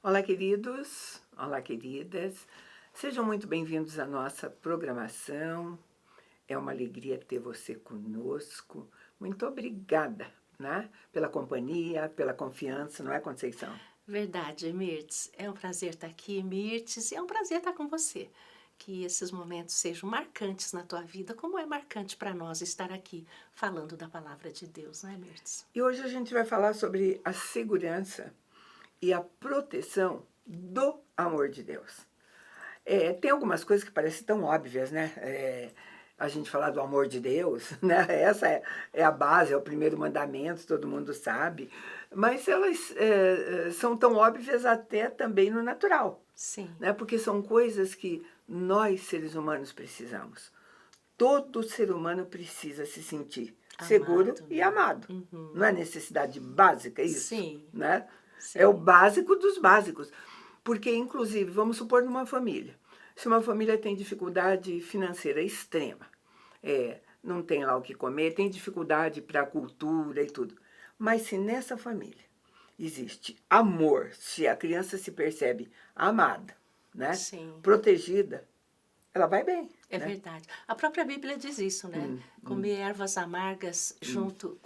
Olá, queridos, olá, queridas. Sejam muito bem-vindos à nossa programação. É uma alegria ter você conosco. Muito obrigada, né? Pela companhia, pela confiança, não é, Conceição? Verdade, Mirtes. É um prazer estar aqui, Mirtes, e é um prazer estar com você. Que esses momentos sejam marcantes na tua vida, como é marcante para nós estar aqui falando da palavra de Deus, não é, Mirtes? E hoje a gente vai falar sobre a segurança e a proteção do amor de Deus. Tem algumas coisas que parecem tão óbvias, né? A gente falar do amor de Deus, né? Essa é a base, é o primeiro mandamento, todo mundo sabe. Mas elas são tão óbvias até também no natural, Sim. né? Porque são coisas que nós, seres humanos, precisamos. Todo ser humano precisa se sentir seguro Amado, e né? amado. Não Uhum. é necessidade básica isso, Sim, né? É o sim. básico dos básicos. Porque, inclusive, vamos supor numa família. Se uma família tem dificuldade financeira extrema, não tem lá o que comer, tem dificuldade para a cultura e tudo. Mas se nessa família existe amor, se a criança se percebe amada, né, Sim. protegida, ela vai bem, É né? verdade. A própria Bíblia diz isso, né? Comer ervas amargas junto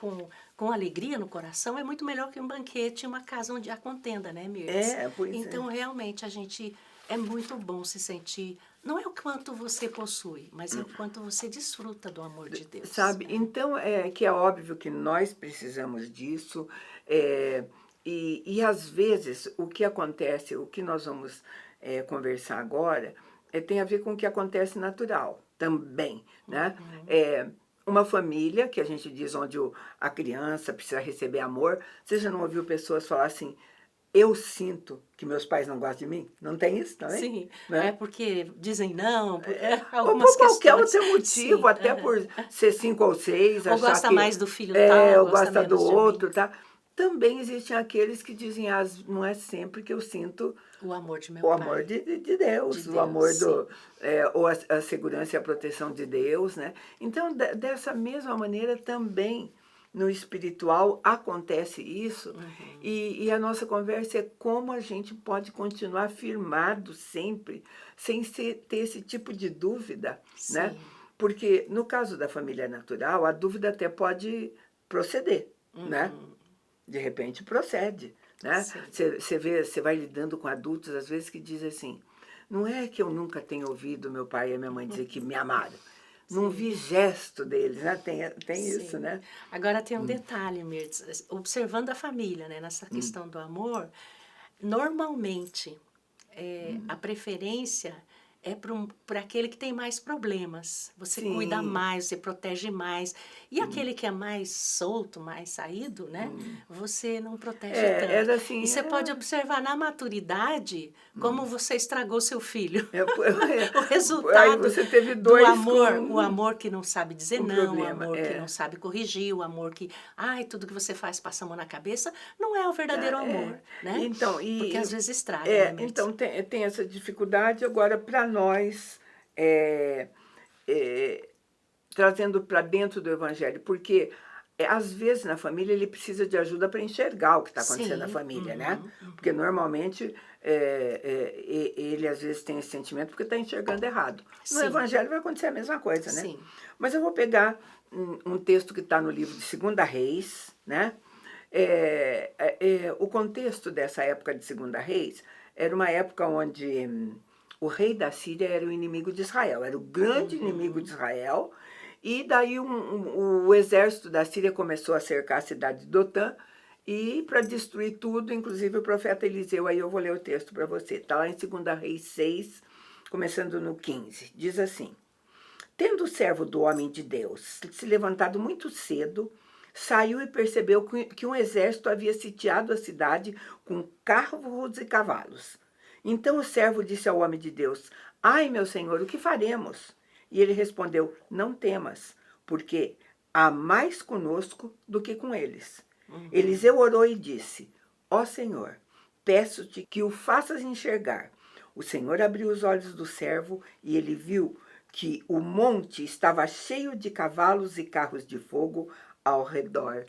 com alegria no coração é muito melhor que um banquete e uma casa onde há contenda, né, Mirtes? Pois é. Então, realmente, a gente é muito bom se sentir. Não é o quanto você possui, mas é o quanto você desfruta do amor de Deus. Sabe? Né? Então, que é óbvio que nós precisamos disso, e às vezes o que acontece, o que nós vamos conversar agora, tem a ver com o que acontece natural também, né? Uma família, que a gente diz onde a criança precisa receber amor, você já não ouviu pessoas falar assim, eu sinto que meus pais não gostam de mim? Não tem isso também? Sim, é Né? porque dizem não, Ou algumas por qualquer questões. outro motivo, Sim, até por ser 5 ou 6, ou achar gosta que mais do filho tal, eu gosta gosto do menos de mim. outro, tá? Também existem aqueles que dizem, não é sempre que eu sinto O amor de meu o amor pai, de de Deus, o Deus, amor sim. ou a segurança e a proteção de Deus, né? Então, dessa mesma maneira, também no espiritual acontece isso, e a nossa conversa é como a gente pode continuar firmado sempre, sem ter esse tipo de dúvida, né? Sim. Porque no caso da família natural, a dúvida até pode proceder, né? De repente procede, né? Sim. Você vai lidando com adultos, às vezes, que dizem assim, não é que eu nunca tenho ouvido meu pai e a minha mãe dizer que me amaram, não Sim. vi gesto deles, né? Tem isso, Sim. né? Agora tem um detalhe, Mirtz, observando a família, né, nessa questão do amor, normalmente a preferência é para aquele que tem mais problemas. Você cuida Sim, mais, você protege mais. E aquele que é mais solto, mais saído, né? Você não protege tanto. era E assim, você pode observar na maturidade como você estragou seu filho. é, O aí resultado você teve do dois amor, o com amor que não sabe dizer não, o problema, amor que não sabe corrigir, o amor que, ai, tudo que você faz passa a mão na cabeça, não é o verdadeiro amor, né? Então, Porque às vezes estraga, né, Mirtz? então tem essa dificuldade. Agora, para nós, é, trazendo para dentro do Evangelho, porque às vezes na família ele precisa de ajuda para enxergar o que está acontecendo na Sim, família, né? Porque normalmente ele às vezes tem esse sentimento porque está enxergando errado. No sim, Evangelho vai acontecer a mesma coisa, né? sim. Mas eu vou pegar um texto que está no livro de Segunda Reis, né? O contexto dessa época de Segunda Reis era uma época onde o rei da Síria era o inimigo de Israel, era o grande inimigo de Israel, e daí o exército da Síria começou a cercar a cidade de Dotã, e para destruir tudo, inclusive o profeta Eliseu, aí eu vou ler o texto para você, está lá em 2 Reis 6, começando no 15, diz assim, tendo o servo do homem de Deus se levantado muito cedo, saiu e percebeu que um exército havia sitiado a cidade com carros e cavalos. Então o servo disse ao homem de Deus, ai, meu senhor, o que faremos? E ele respondeu, não temas, porque há mais conosco do que com eles. Eliseu orou e disse, ó Senhor, peço-te que o faças enxergar. O Senhor abriu os olhos do servo e ele viu que o monte estava cheio de cavalos e carros de fogo ao redor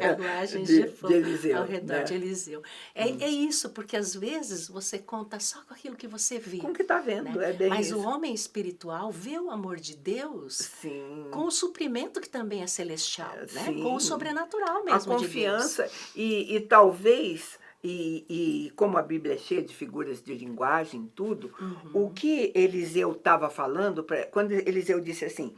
Carruagens de fogo Eliseu, ao redor né? de Eliseu. É isso, porque às vezes você conta só com aquilo que você vê. Com o que está vendo, Né? é bem Mas o isso. homem espiritual vê o amor de Deus Sim, com o suprimento que também é celestial, né? Com o sim. sobrenatural A mesmo de Deus. confiança e talvez, e como a Bíblia é cheia de figuras de linguagem, tudo, o Uhum. que Eliseu estava falando, quando Eliseu disse assim,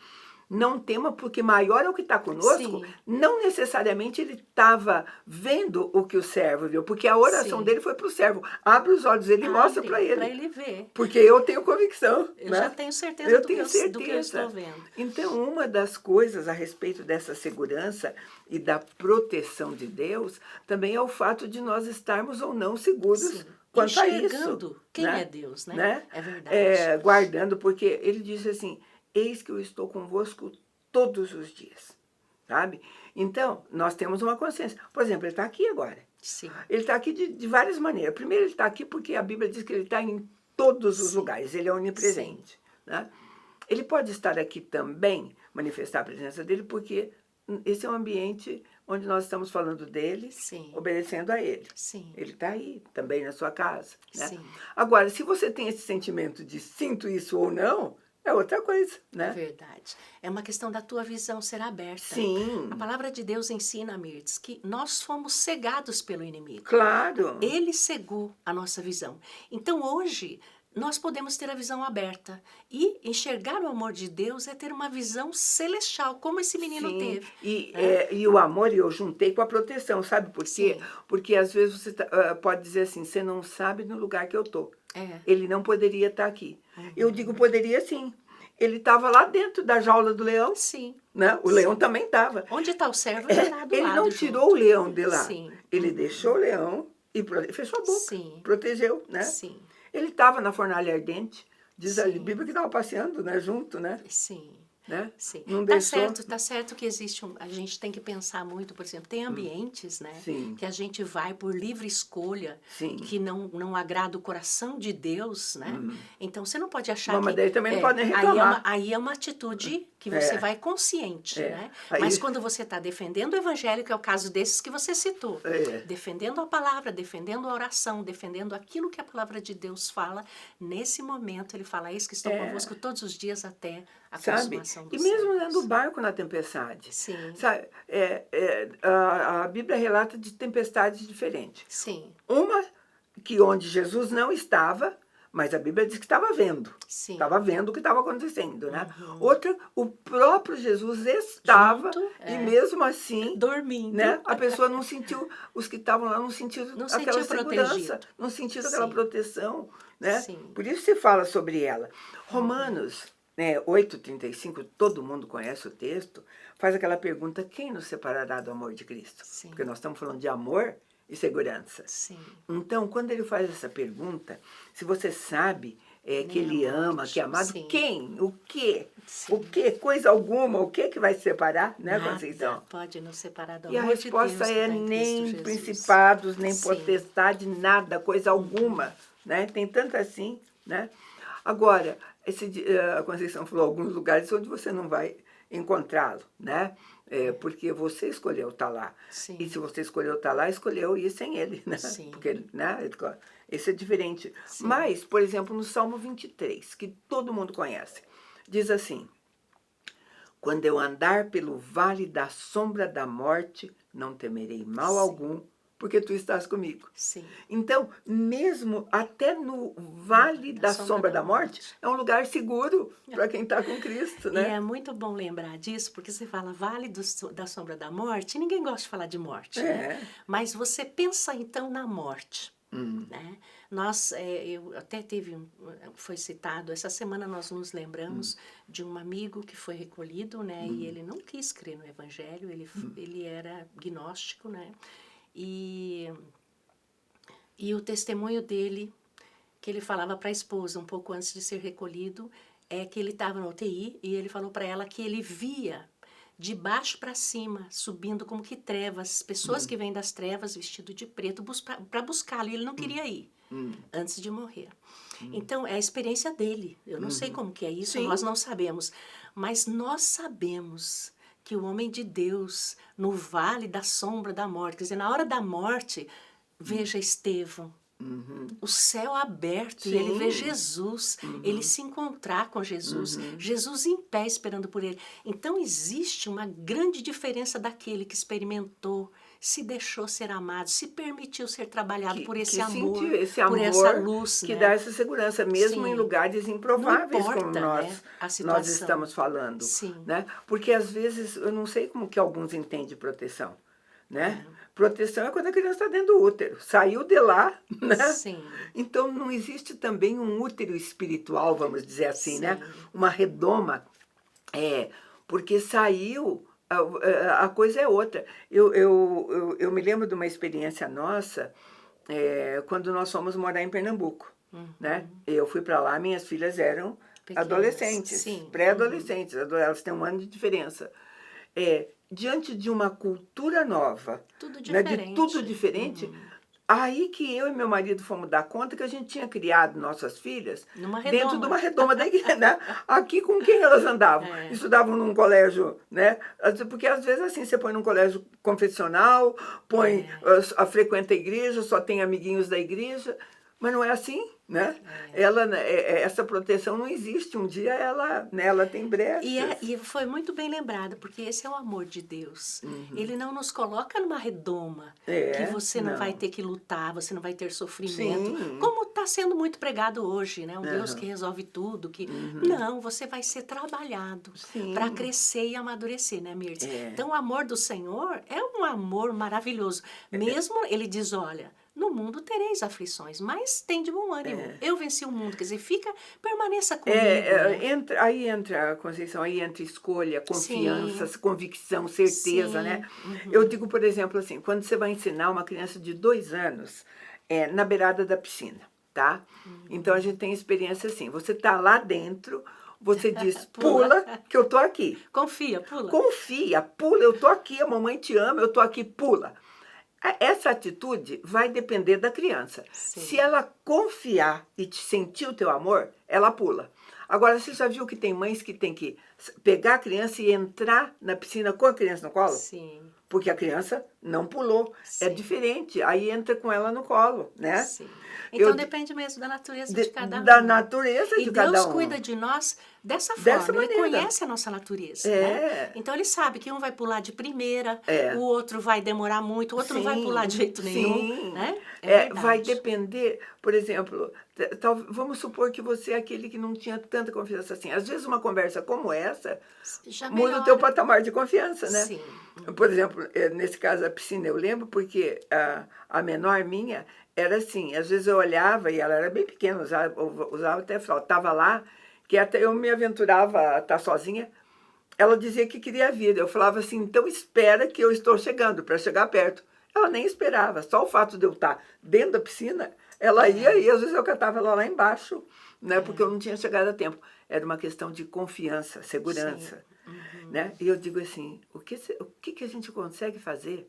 não tema porque maior é o que está conosco, Sim, não necessariamente ele estava vendo o que o servo viu, porque a oração sim. dele foi para o servo, abre os olhos dele e mostra para Abre para ele, ele ver. porque eu tenho convicção, Eu já né? tenho certeza Eu tenho do que eu estou certeza. vendo. Então, uma das coisas a respeito dessa segurança e da proteção de Deus também é o fato de nós estarmos ou não seguros Sim. quanto a isso, Enxergando quem é né? Deus, né? Né? É verdade. Guardando, porque ele disse assim, eis que eu estou convosco todos os dias, sabe? Então, nós temos uma consciência. Por exemplo, ele está aqui agora. Sim, Ele está aqui de várias maneiras. Primeiro, ele está aqui porque a Bíblia diz que ele está em todos os sim, lugares, ele é sim, onipresente, né? Ele pode estar aqui também, manifestar a presença dele, porque esse é um ambiente onde nós estamos falando dele, sim, obedecendo a ele. sim, Ele está aí, também na sua casa, né? sim. Agora, se você tem esse sentimento de sinto isso ou não, é outra coisa, É né? verdade. É uma questão da tua visão ser aberta. A Sim, palavra de Deus ensina, Mirtz, que nós fomos cegados pelo inimigo. claro. Ele cegou a nossa visão. Então hoje nós podemos ter a visão aberta e enxergar o amor de Deus é ter uma visão celestial, como esse menino Sim, teve. e, Né? e o amor eu juntei com a proteção, sabe por quê? Sim, Porque às vezes você pode dizer assim, você não sabe no lugar que eu tô. é. Ele não poderia estar aqui. Eu digo Uhum. poderia sim. Ele estava lá dentro da jaula do leão, Sim, né? O leão sim. também estava. Onde está o servo, ele está do Ele não lado tirou o junto. leão de lá. Sim, Ele deixou uhum. o leão e fechou a boca, Sim, protegeu, né? sim, Ele estava na fornalha ardente, diz a sim, Bíblia que estava passeando, né? Junto, né? sim. Né? Sim, Não deixou. tá certo que existe a gente tem que pensar muito, por exemplo, tem ambientes, né, Sim, que a gente vai por livre escolha, sim. que não agrada o coração de Deus, né? Então você não pode achar Bom, mas que daí também não pode nem reclamar. aí é uma atitude que você É, vai consciente, é. né? Aí, Mas quando você está defendendo o evangelho, que é o caso desses que você citou, é. defendendo a palavra, defendendo a oração, defendendo aquilo que a palavra de Deus fala, nesse momento ele fala, eis que estou convosco todos os dias até a Sabe? consumação E dos mesmo dentro do séculos. barco na tempestade. Sim, Sabe? A Bíblia relata de tempestades diferentes. sim, Uma que onde Jesus não estava, mas a Bíblia diz que estava vendo. sim. Estava vendo o que estava acontecendo, né? Uhum. Outra, o próprio Jesus estava Junto, e mesmo assim, dormindo, né? A pessoa não sentiu, os que estavam lá não sentiram não aquela sentiu segurança, protegido. não sentiram aquela Sim, proteção, né? sim, Por isso se fala sobre ela. Romanos, né, 8,35, todo mundo conhece o texto, faz aquela pergunta, quem nos separará do amor de Cristo? sim, Porque nós estamos falando de amor e segurança. sim. Então, quando ele faz essa pergunta, se você sabe que Nem a ele ama, morte, que é amado, sim. quem? O quê? Sim. O quê? Coisa alguma, o que vai se separar, né, Nada Conceição? pode nos separar do E a amor de Deus resposta que é está em Cristo nem Jesus. principados, nem Sim, potestade, nada, coisa alguma, né? Tem tanto assim, né? Agora, a Conceição falou alguns lugares onde você não vai encontrá-lo, né? Porque você escolheu estar lá. sim, E se você escolheu estar lá, escolheu ir sem ele, né? sim, Porque, né? Esse é diferente. sim. Mas, por exemplo, no Salmo 23, que todo mundo conhece, diz assim, quando eu andar pelo vale da sombra da morte, não temerei mal Sim. algum, porque tu estás comigo. Sim, Então, mesmo até no vale da sombra da morte, é um lugar seguro para quem está com Cristo, e né? é muito bom lembrar disso, porque você fala vale da sombra da morte, ninguém gosta de falar de morte, né? Mas você pensa então na morte. Né? Nós, eu até foi citado, essa semana nós nos lembramos de um amigo que foi recolhido, né? E ele não quis crer no evangelho, ele era gnóstico, né? E o testemunho dele, que ele falava para a esposa um pouco antes de ser recolhido, é que ele estava no UTI e ele falou para ela que ele via de baixo para cima, subindo como que trevas, pessoas que vêm das trevas vestido de preto para buscá-lo, e ele não queria ir antes de morrer. Então, é a experiência dele. Eu não sei como que é isso, Sim. nós não sabemos. Mas nós sabemos que o homem de Deus, no vale da sombra da morte, quer dizer, na hora da morte, veja Estevão, o céu aberto, e ele vê Jesus, ele se encontrar com Jesus, Jesus em pé esperando por ele. Então existe uma grande diferença daquele que experimentou, se deixou ser amado, se permitiu ser trabalhado por esse amor, sentiu esse por amor essa luz, que né? dá essa segurança, mesmo Sim. em lugares improváveis, Não importa, como né, a nós situação. estamos falando. Sim. Né? Porque às vezes, eu não sei como que alguns entendem proteção. Né? Proteção é quando a criança está dentro do útero, saiu de lá, né? Sim. Então não existe também um útero espiritual, vamos dizer assim, Sim. né? Uma redoma, porque saiu, a coisa é outra. Eu me lembro de uma experiência nossa, quando nós fomos morar em Pernambuco, né? Eu fui para lá, minhas filhas eram Pequenas, adolescentes, sim. pré-adolescentes, elas têm 1 ano de diferença. Diante de uma cultura nova, Tudo né, diferente. de tudo diferente, aí que eu e meu marido fomos dar conta que a gente tinha criado nossas filhas Numa dentro redoma. de uma redoma da igreja, né? Aqui com quem elas andavam? Estudavam num colégio, né? Porque às vezes assim, você põe num colégio confessional, frequenta a igreja, só tem amiguinhos da igreja, mas não é assim, né? Essa proteção não existe. Um dia ela tem brechas. E foi muito bem lembrada, porque esse é o amor de Deus. Ele não nos coloca numa redoma, que você não vai ter que lutar, você não vai ter sofrimento. Sim. Como está sendo muito pregado hoje, né? Um Deus que resolve tudo. Não, você vai ser trabalhado para crescer e amadurecer, né, Mirtz? Então, o amor do Senhor é um amor maravilhoso. Mesmo, ele diz, olha, no mundo tereis aflições, mas tem de bom ânimo. Eu venci o mundo, quer dizer, permaneça comigo. Né? Aí entra a Conceição, aí entra escolha, confiança, convicção, certeza, né? Eu digo, por exemplo, assim, quando você vai ensinar uma criança de 2 anos na beirada da piscina, tá? Então a gente tem experiência assim, você tá lá dentro, você diz, pula, que eu tô aqui. Confia, pula. Confia, pula, eu tô aqui, a mamãe te ama, eu tô aqui, pula. Essa atitude vai depender da criança. Sim. Se ela confiar e te sentir o teu amor, ela pula. Agora, você já viu que tem mães que tem que pegar a criança e entrar na piscina com a criança no colo? Sim. Porque a criança não pulou. Sim. É diferente. Aí entra com ela no colo, né? Sim. Então depende mesmo da natureza de cada um. Da natureza de cada um. E Deus cuida de nós dessa forma. Ele conhece a nossa natureza. Né? Então ele sabe que um vai pular de primeira, o outro vai demorar muito, o outro não vai pular de jeito nenhum. Né? Vai depender, por exemplo, vamos supor que você é aquele que não tinha tanta confiança assim. Às vezes uma conversa como essa muda o teu patamar de confiança, né? Sim. Por exemplo, nesse caso a piscina, eu lembro porque a menor minha era assim, às vezes eu olhava e ela era bem pequena, usava até fralda, estava lá, que até eu me aventurava a estar sozinha, ela dizia que queria vir, eu falava assim, então espera que eu estou chegando, para chegar perto. Ela nem esperava, só o fato de eu estar dentro da piscina, ela ia e às vezes eu catava ela lá embaixo, né, porque eu não tinha chegado a tempo. Era uma questão de confiança, segurança. Né? E eu digo assim, o que a gente consegue fazer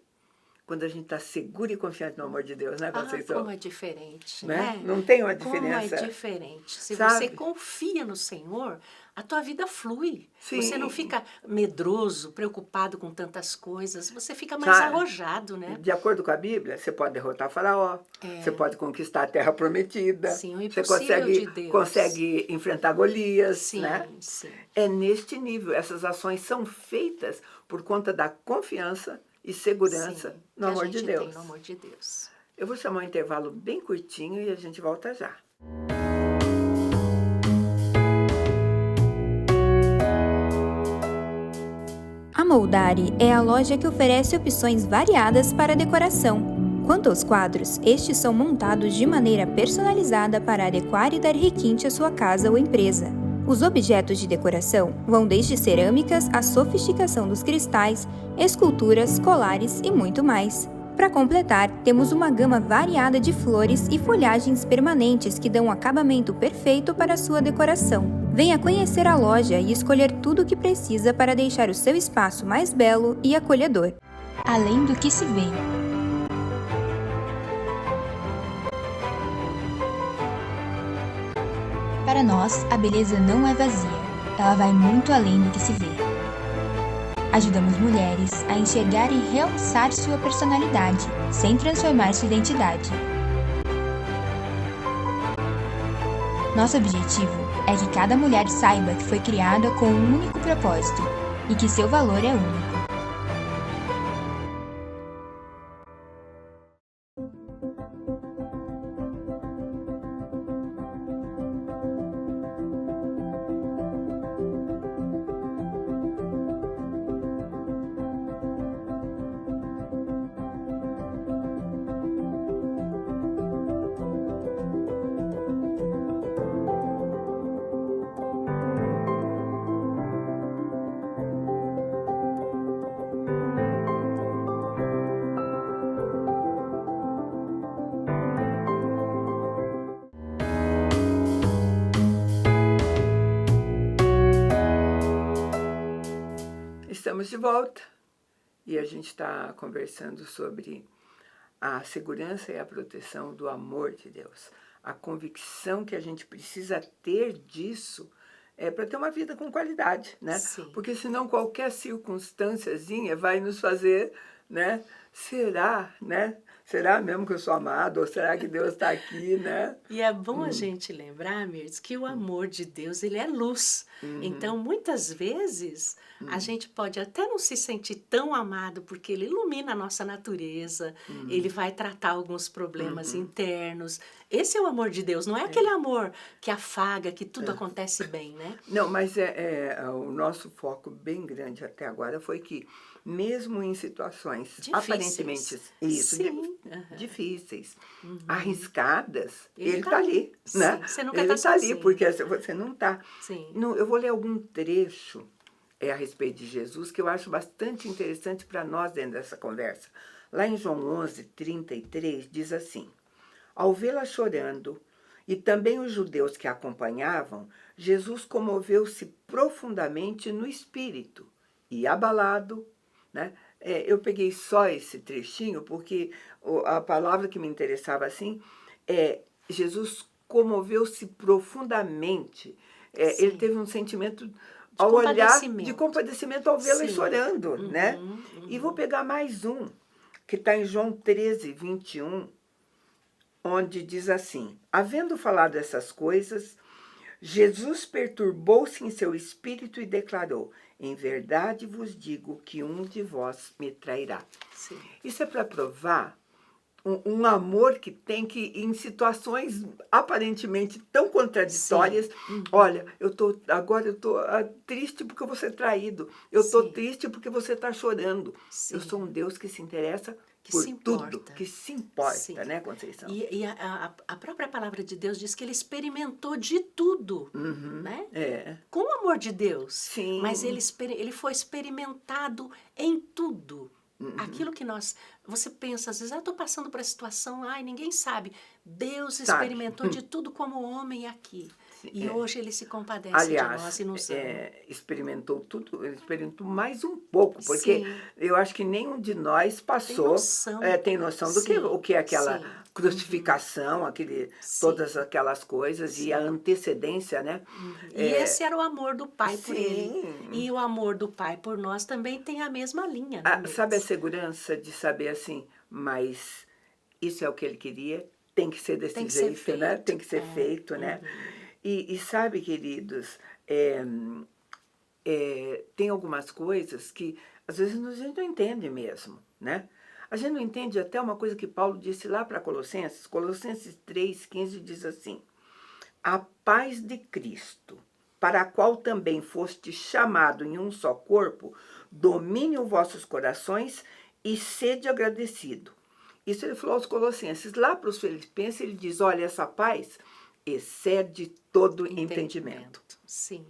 quando a gente está seguro e confiante no amor de Deus, né, Conceição? Como é diferente, né? Não tem uma diferença. Como é diferente. Se sabe? Você confia no Senhor, a tua vida flui. Sim. Você não fica medroso, preocupado com tantas coisas. Você fica mais arrojado, né? De acordo com a Bíblia, você pode derrotar Faraó. Você pode conquistar a Terra Prometida. Sim, o você de Deus. consegue enfrentar Golias, sim, né? Sim. É neste nível. Essas ações são feitas por conta da confiança e segurança no amor de Deus. Tem no amor de Deus. Eu vou chamar um intervalo bem curtinho e a gente volta já. A Moldari é a loja que oferece opções variadas para decoração. Quanto aos quadros, estes são montados de maneira personalizada para adequar e dar requinte à sua casa ou empresa. Os objetos de decoração vão desde cerâmicas à sofisticação dos cristais, esculturas, colares e muito mais. Para completar, temos uma gama variada de flores e folhagens permanentes que dão um acabamento perfeito para a sua decoração. Venha conhecer a loja e escolher tudo o que precisa para deixar o seu espaço mais belo e acolhedor. Além do que se vê. Para nós, a beleza não é vazia. Ela vai muito além do que se vê. Ajudamos mulheres a enxergar e realçar sua personalidade, sem transformar sua identidade. Nosso objetivo é que cada mulher saiba que foi criada com um único propósito e que seu valor é único. Estamos de volta e a gente está conversando sobre a segurança e a proteção do amor de Deus. A convicção que a gente precisa ter disso para ter uma vida com qualidade, né? Sim. Porque senão qualquer circunstânciazinha vai nos fazer, né? Será, né? Será mesmo que eu sou amado? Ou será que Deus está aqui, né? E é bom a gente lembrar, Mirtz, que o amor de Deus, ele é luz. Então, muitas vezes, a gente pode até não se sentir tão amado, porque ele ilumina a nossa natureza, ele vai tratar alguns problemas internos. Esse é o amor de Deus, não é aquele amor que afaga, que tudo acontece bem, né? Não, mas o nosso foco bem grande até agora foi que, mesmo em situações Difíceis. aparentemente Sim, difíceis, arriscadas, ele está tá ali, Sim, né? você nunca Ele tá está ali, sozinho. porque você não está. Sim. Eu vou ler algum trecho a respeito de Jesus que eu acho bastante interessante para nós dentro dessa conversa. Lá em João 11:33 diz assim: ao vê-la chorando, e também os judeus que a acompanhavam, Jesus comoveu-se profundamente no espírito e, abalado, né? Eu peguei só esse trechinho porque a palavra que me interessava assim é Jesus comoveu-se profundamente. Ele teve um sentimento ao olhar de compadecimento ao vê-la chorando, né? E vou pegar mais um que está em João 13:21, onde diz assim: havendo falado essas coisas, Jesus perturbou-se em seu espírito e declarou: em verdade vos digo que um de vós me trairá. Sim. Isso é para provar um amor que tem que, em situações aparentemente tão contraditórias, olha, agora eu estou triste porque eu vou ser traído, eu estou triste porque você está chorando. Sim. Eu sou um Deus que se interessa Que por se importa. tudo, que se importa, Sim. né, Conceição? E a própria palavra de Deus diz que ele experimentou de tudo, né? Com o amor de Deus. Sim. Mas ele foi experimentado em tudo. Aquilo que você pensa, às vezes, eu estou passando por essa situação, ninguém sabe. Deus experimentou de tudo como homem aqui. E hoje ele se compadece de nós e nos ama. Experimentou tudo, ele experimentou mais um pouco, porque eu acho que nenhum de nós passou, tem noção do que é aquela crucificação, todas aquelas coisas e a antecedência, né? E esse era o amor do Pai por ele. E o amor do Pai por nós também tem a mesma linha, né? Sabe a segurança de saber assim, mas isso é o que ele queria, tem que ser desse jeito, né? Tem que ser feito, né? E sabe, queridos, tem algumas coisas que às vezes a gente não entende mesmo, né? A gente não entende até uma coisa que Paulo disse lá para Colossenses 3:15 diz assim: a paz de Cristo, para a qual também foste chamado em um só corpo, domine os vossos corações e sede agradecido. Isso ele falou aos Colossenses. Lá para os Filipenses ele diz, olha, essa paz excede todo entendimento. Sim.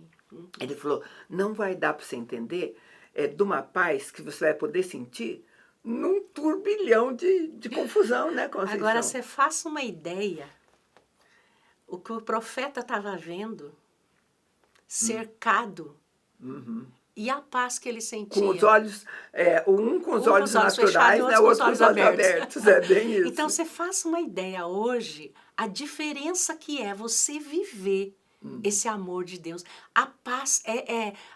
Ele falou, não vai dar para você entender de uma paz que você vai poder sentir num turbilhão de confusão, né, Conceição? Agora, você faça uma ideia, o que o profeta estava vendo, cercado, e a paz que ele sentia. Com os olhos, um com os olhos naturais, né, o outro com os olhos abertos. É bem isso. Então, você faça uma ideia hoje, a diferença que é você viver esse amor de Deus. A paz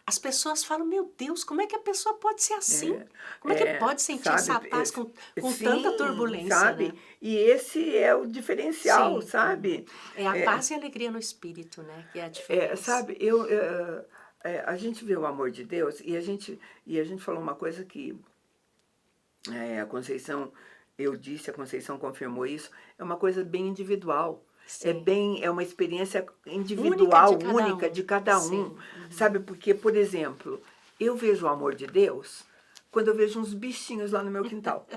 as pessoas falam, meu Deus, como é que a pessoa pode ser assim? Como é que pode sentir essa paz com sim, tanta turbulência, sabe? né? E esse é o diferencial, Sim. sabe? É a paz e a alegria no espírito, né? Que é a diferença. Sabe, a gente vê o amor de Deus e a gente falou uma coisa que a Conceição, a Conceição confirmou isso, é uma coisa bem individual. Sim. É uma experiência individual, única de cada um. Sim. Sabe, porque, por exemplo, eu vejo o amor de Deus quando eu vejo uns bichinhos lá no meu quintal,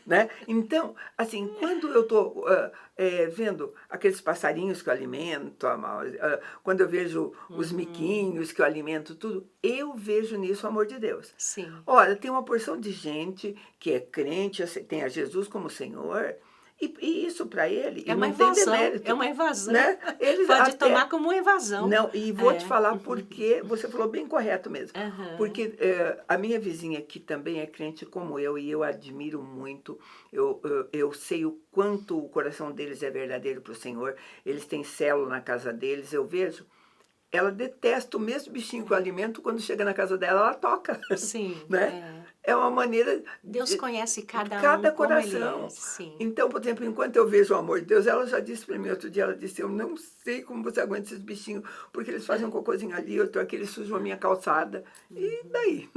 né? Então, assim, quando eu estou vendo aqueles passarinhos que eu alimento, quando eu vejo os miquinhos que eu alimento, tudo, eu vejo nisso o amor de Deus. Sim. Olha, tem uma porção de gente que é crente, tem a Jesus como Senhor, e isso para ele É uma não tem evasão, demérito. é uma evasão. Né? Eles Pode até tomar como uma evasão. Não, e vou te falar porque você falou bem correto mesmo. Porque a minha vizinha que também é crente como eu, e eu admiro muito, eu sei o quanto o coração deles é verdadeiro para o Senhor, eles têm célula na casa deles, eu vejo. Ela detesta o mesmo bichinho que eu alimento, quando chega na casa dela, ela toca. Sim. Né? É uma maneira. Deus conhece cada coração. Como ele é. Sim. Então, por exemplo, enquanto eu vejo o amor de Deus, ela já disse para mim outro dia, ela disse, eu não sei como você aguenta esses bichinhos, porque eles fazem um cocôzinho ali, outro aqui, eles sujam a minha calçada. E daí?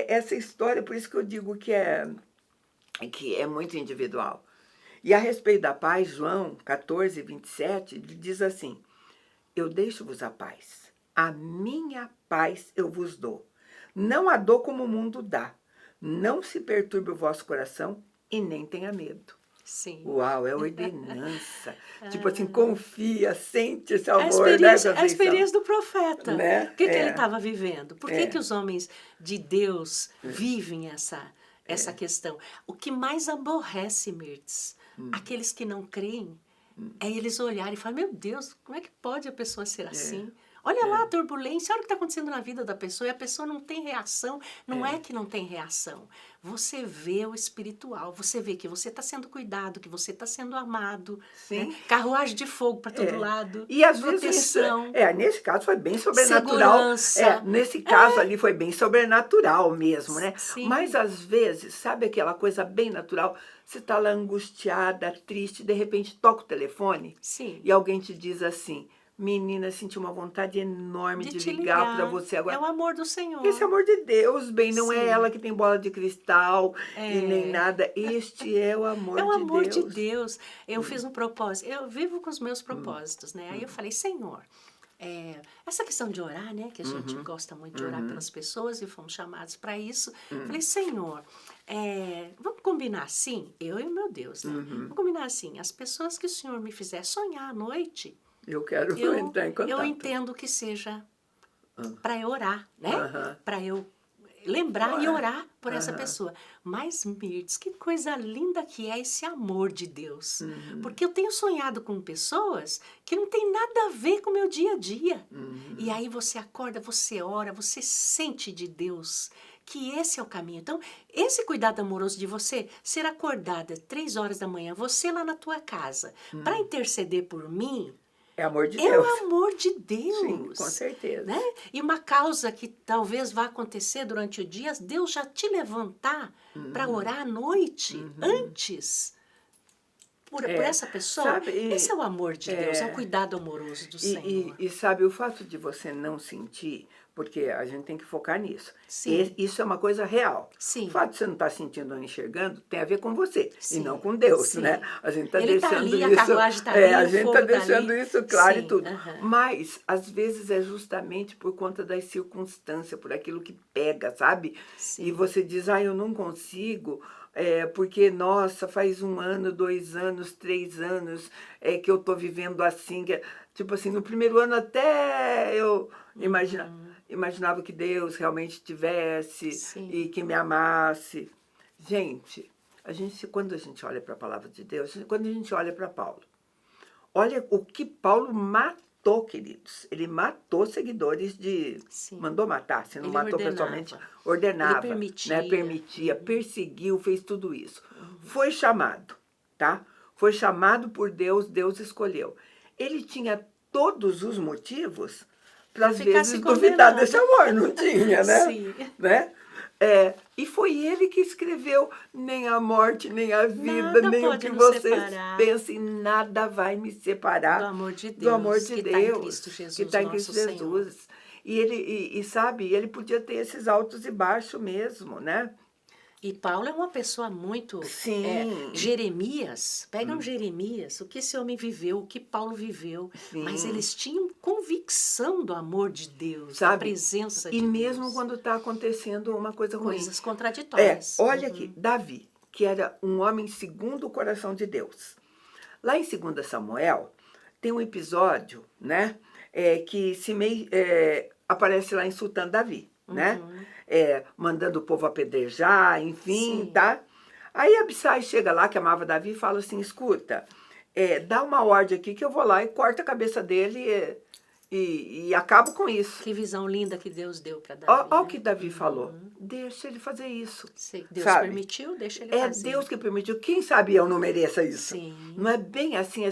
Essa história, por isso que eu digo que é muito individual. E a respeito da paz, João 14, 27, diz assim, eu deixo-vos a paz, a minha paz eu vos dou. Não a dou como o mundo dá. Não se perturbe o vosso coração e nem tenha medo. Sim. Uau, é ordenança. Tipo assim, confia, sente esse amor, a experiência do profeta. Né? O que ele estava vivendo? Por que os homens de Deus vivem essa questão? O que mais aborrece, Mirtz, aqueles que não creem, é eles olharem e falar, meu Deus, como é que pode a pessoa ser assim? Olha lá a turbulência, olha o que está acontecendo na vida da pessoa, e a pessoa não tem reação. Não é que não tem reação. Você vê o espiritual, você vê que você está sendo cuidado, que você está sendo amado. Sim. Né? Carruagem de fogo para todo lado. E às proteção. vezes, nesse caso foi bem sobrenatural. Segurança. Nesse caso ali foi bem sobrenatural mesmo, né? Sim. Mas às vezes, sabe aquela coisa bem natural? Você está lá angustiada, triste, de repente toca o telefone. Sim. E alguém te diz assim, menina, senti uma vontade enorme de ligar para você agora. É o amor do Senhor. Esse amor de Deus, bem, não é ela que tem bola de cristal e nem nada. Este é o amor de Deus. É o amor de Deus. Eu fiz um propósito, eu vivo com os meus propósitos, né? Aí eu falei, Senhor, essa questão de orar, né? Que a gente gosta muito de orar pelas pessoas e fomos chamados para isso. Falei, Senhor, vamos combinar assim? Eu e o meu Deus, né? Vamos combinar assim, as pessoas que o Senhor me fizer sonhar à noite, eu quero entrar em contato. Eu entendo que seja para eu orar, né? Para eu lembrar e orar por essa pessoa. Mas, Mirtz, que coisa linda que é esse amor de Deus. Porque eu tenho sonhado com pessoas que não tem nada a ver com o meu dia a dia. E aí você acorda, você ora, você sente de Deus que esse é o caminho. Então, esse cuidado amoroso de você ser acordada 3 horas da manhã, você lá na tua casa, para interceder por mim, é amor de Deus. É o amor de Deus. Sim, com certeza. Né? E uma causa que talvez vá acontecer durante o dia, Deus já te levantar para orar à noite, antes, por essa pessoa. Sabe, esse é o amor de Deus, é o cuidado amoroso do Senhor. E sabe, o fato de você não sentir, porque a gente tem que focar nisso. Sim. Isso é uma coisa real. Sim. O fato de você não estar sentindo ou enxergando tem a ver com você, Sim. e não com Deus, Sim. né? A gente está Ele deixando tá ali, isso. a carruagem está ali, a o gente fogo está tá deixando ali. isso claro Sim. e tudo. Mas, às vezes, é justamente por conta das circunstâncias, por aquilo que pega, sabe? Sim. E você diz, eu não consigo... porque, nossa, faz 1 ano, 2 anos, 3 anos que eu estou vivendo assim. Tipo assim, no primeiro ano até eu imaginava que Deus realmente tivesse e que me amasse. Gente, quando a gente olha para a palavra de Deus, quando a gente olha para Paulo, olha o que Paulo matou, queridos. Ele matou seguidores mandou matar, se não matou pessoalmente, ordenava, ele permitia, permitia, perseguiu, fez tudo isso. Foi chamado, tá? Foi chamado por Deus, Deus escolheu. Ele tinha todos os motivos para, às Ficar vezes, se duvidar condenando. desse amor. Não tinha, né? Sim. Né? E foi ele que escreveu: nem a morte, nem a vida, Nada nem o pode que nos vocês separar pensem, nada vai me separar do amor de do amor Deus, de que está em Deus, Cristo Jesus, que está em nosso Cristo Senhor. Jesus. E ele, sabe, ele podia ter esses altos e baixos mesmo, né? E Paulo é uma pessoa muito... Sim. Jeremias, pegam Jeremias, o que esse homem viveu, o que Paulo viveu, mas Sim. eles tinham convicção do amor de Deus, da Sabe? presença E de mesmo Deus. quando está acontecendo uma coisa ruim. Coisas contraditórias. Olha aqui, Davi, que era um homem segundo o coração de Deus. Lá em 2 Samuel, tem um episódio, né, que aparece lá insultando Davi, né? Mandando o povo apedrejar, enfim, Sim. tá? Aí Abissai chega lá, que amava Davi, e fala assim: escuta, dá uma ordem aqui que eu vou lá e corto a cabeça dele e acabo com isso. Que visão linda que Deus deu para Davi. Olha o né? que Davi falou. Deixa ele fazer isso. Se Deus sabe? permitiu, deixa ele É fazer. Deus que permitiu. Quem sabe eu não mereça isso? Sim. Não é bem assim.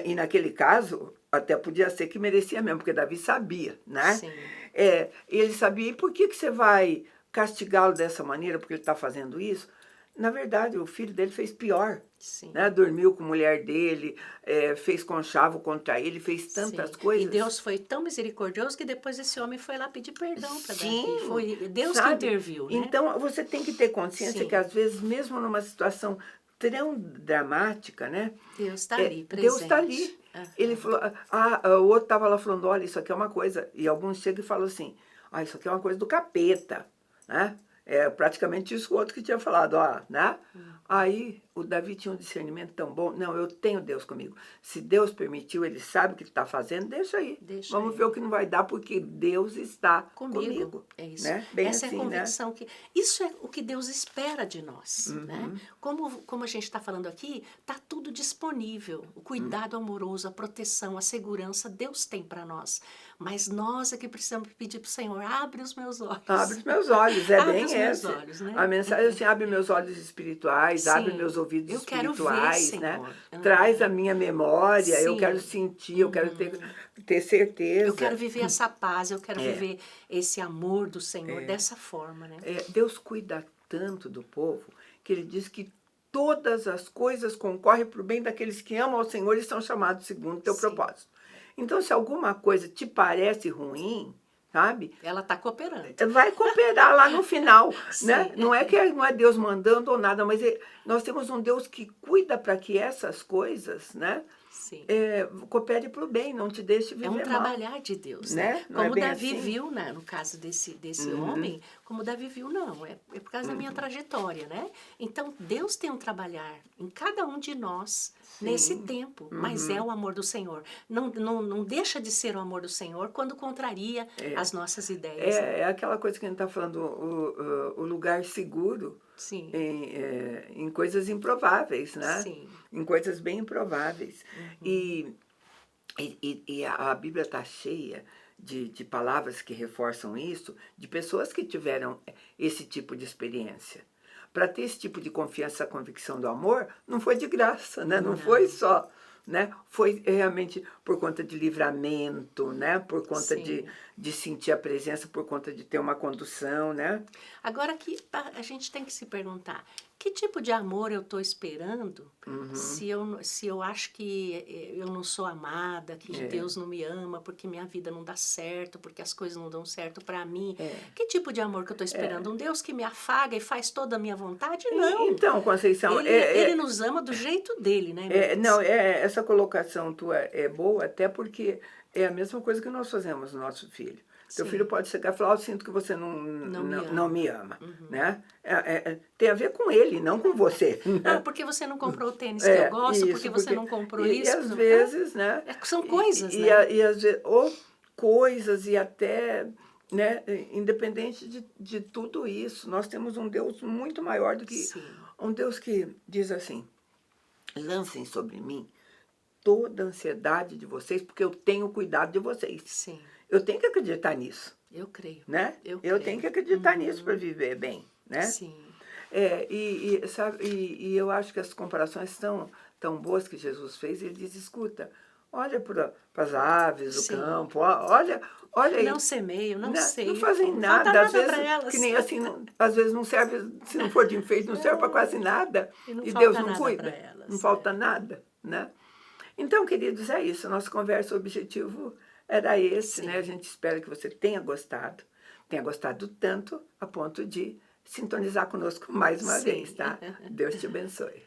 E naquele caso, até podia ser que merecia mesmo, porque Davi sabia, né? Sim. Ele sabia. E por que você vai castigá-lo dessa maneira, porque ele está fazendo isso? Na verdade, o filho dele fez pior. Sim. Né? Dormiu com a mulher dele, fez conchavo contra ele, fez tantas Sim. coisas. E Deus foi tão misericordioso que depois esse homem foi lá pedir perdão para Sim, Davi. Foi Deus sabe? que interviu, né? Então, você tem que ter consciência Sim. que, às vezes, mesmo numa situação tão dramática, né? Deus está ali, presente. Deus está ali. Ele falou, o outro estava lá falando: olha, isso aqui é uma coisa. E alguns chegam e falam assim: isso aqui é uma coisa do capeta, né? Praticamente isso o outro que tinha falado, né? Aí o Davi tinha um discernimento tão bom. Não, eu tenho Deus comigo. Se Deus permitiu, ele sabe o que ele está fazendo, deixa aí. Vamos ver o que não vai dar, porque Deus está comigo. É isso. Né? Bem Essa assim, é a convicção né? que... Isso é o que Deus espera de nós. Né? Como a gente está falando aqui, está tudo disponível. O cuidado amoroso, a proteção, a segurança, Deus tem para nós. Mas nós é que precisamos pedir para o Senhor: abre os meus olhos. Abre os meus olhos, Abre bem os meus esse. olhos, né? A mensagem é assim: abre meus olhos espirituais, Sim. abre meus ouvidos Eu quero espirituais, ver, né? Senhor. Traz a minha memória, eu Sim. quero sentir, eu quero ter certeza. Eu quero viver essa paz, eu quero viver esse amor do Senhor dessa forma, né? Deus cuida tanto do povo que ele diz que todas as coisas concorrem para o bem daqueles que amam ao Senhor e são chamados segundo o teu propósito. Então, se alguma coisa te parece ruim, sabe? Ela está cooperando. Vai cooperar lá no final, né? Sim. Não é Deus mandando ou nada, mas nós temos um Deus que cuida para que essas coisas, né? Sim. Coopere para o bem, não te deixe viver É um mal. trabalhar de Deus, Né? Não Como é bem Davi assim? viu, né, no caso desse homem, como Davi viu, não, é por causa da minha trajetória, né? Então, Deus tem um trabalhar em cada um de nós nesse tempo, mas é o amor do Senhor. Não deixa de ser o amor do Senhor quando contraria as nossas ideias. É aquela coisa que a gente está falando, o lugar seguro. Sim. Em coisas improváveis, né? Sim. Em coisas bem improváveis. E a Bíblia está cheia de palavras que reforçam isso, de pessoas que tiveram esse tipo de experiência. Para ter esse tipo de confiança, convicção do amor, não foi de graça, né? Não foi só, né? Foi realmente por conta de livramento, né? Por conta de sentir a presença, por conta de ter uma condução, né? Agora que a gente tem que se perguntar: que tipo de amor eu estou esperando se eu acho que eu não sou amada, que Deus não me ama, porque minha vida não dá certo, porque as coisas não dão certo para mim? Que tipo de amor que eu estou esperando? Um Deus que me afaga e faz toda a minha vontade? Não. Então, Conceição... Ele nos ama do jeito dele, né? Essa colocação tua é boa, até porque é a mesma coisa que nós fazemos no nosso filho. Teu filho pode chegar e falar: eu sinto que você não me ama. Né? Tem a ver com ele, não com você. Porque você não comprou o tênis que eu gosto, porque você não comprou isso. E às vezes, né? São coisas, né? E às vezes, ou coisas e até... Né? Independente de tudo isso, nós temos um Deus muito maior do que... Um Deus que diz assim: lancem sobre mim toda a ansiedade de vocês, porque eu tenho cuidado de vocês. Sim. Eu tenho que acreditar nisso. Eu creio. Né? Eu tenho que acreditar nisso para viver bem. Né? Sim. Sabe, eu acho que as comparações tão boas que Jesus fez. Ele diz: escuta, olha para as aves, o Sim. campo, olha aí. Não semeiam, não Né? sei. Não fazem Não nada, falta às nada pra vezes, elas. que nem assim, às vezes não serve, se não for de enfeite, não serve para quase nada. E não E falta Deus não nada cuida, pra elas, não falta é. nada, né? Então, queridos, é isso. Nossa conversa, o objetivo era esse, né? A Sim. gente espera que você tenha gostado tanto a ponto de sintonizar conosco mais uma Sim. vez, tá? Deus te abençoe.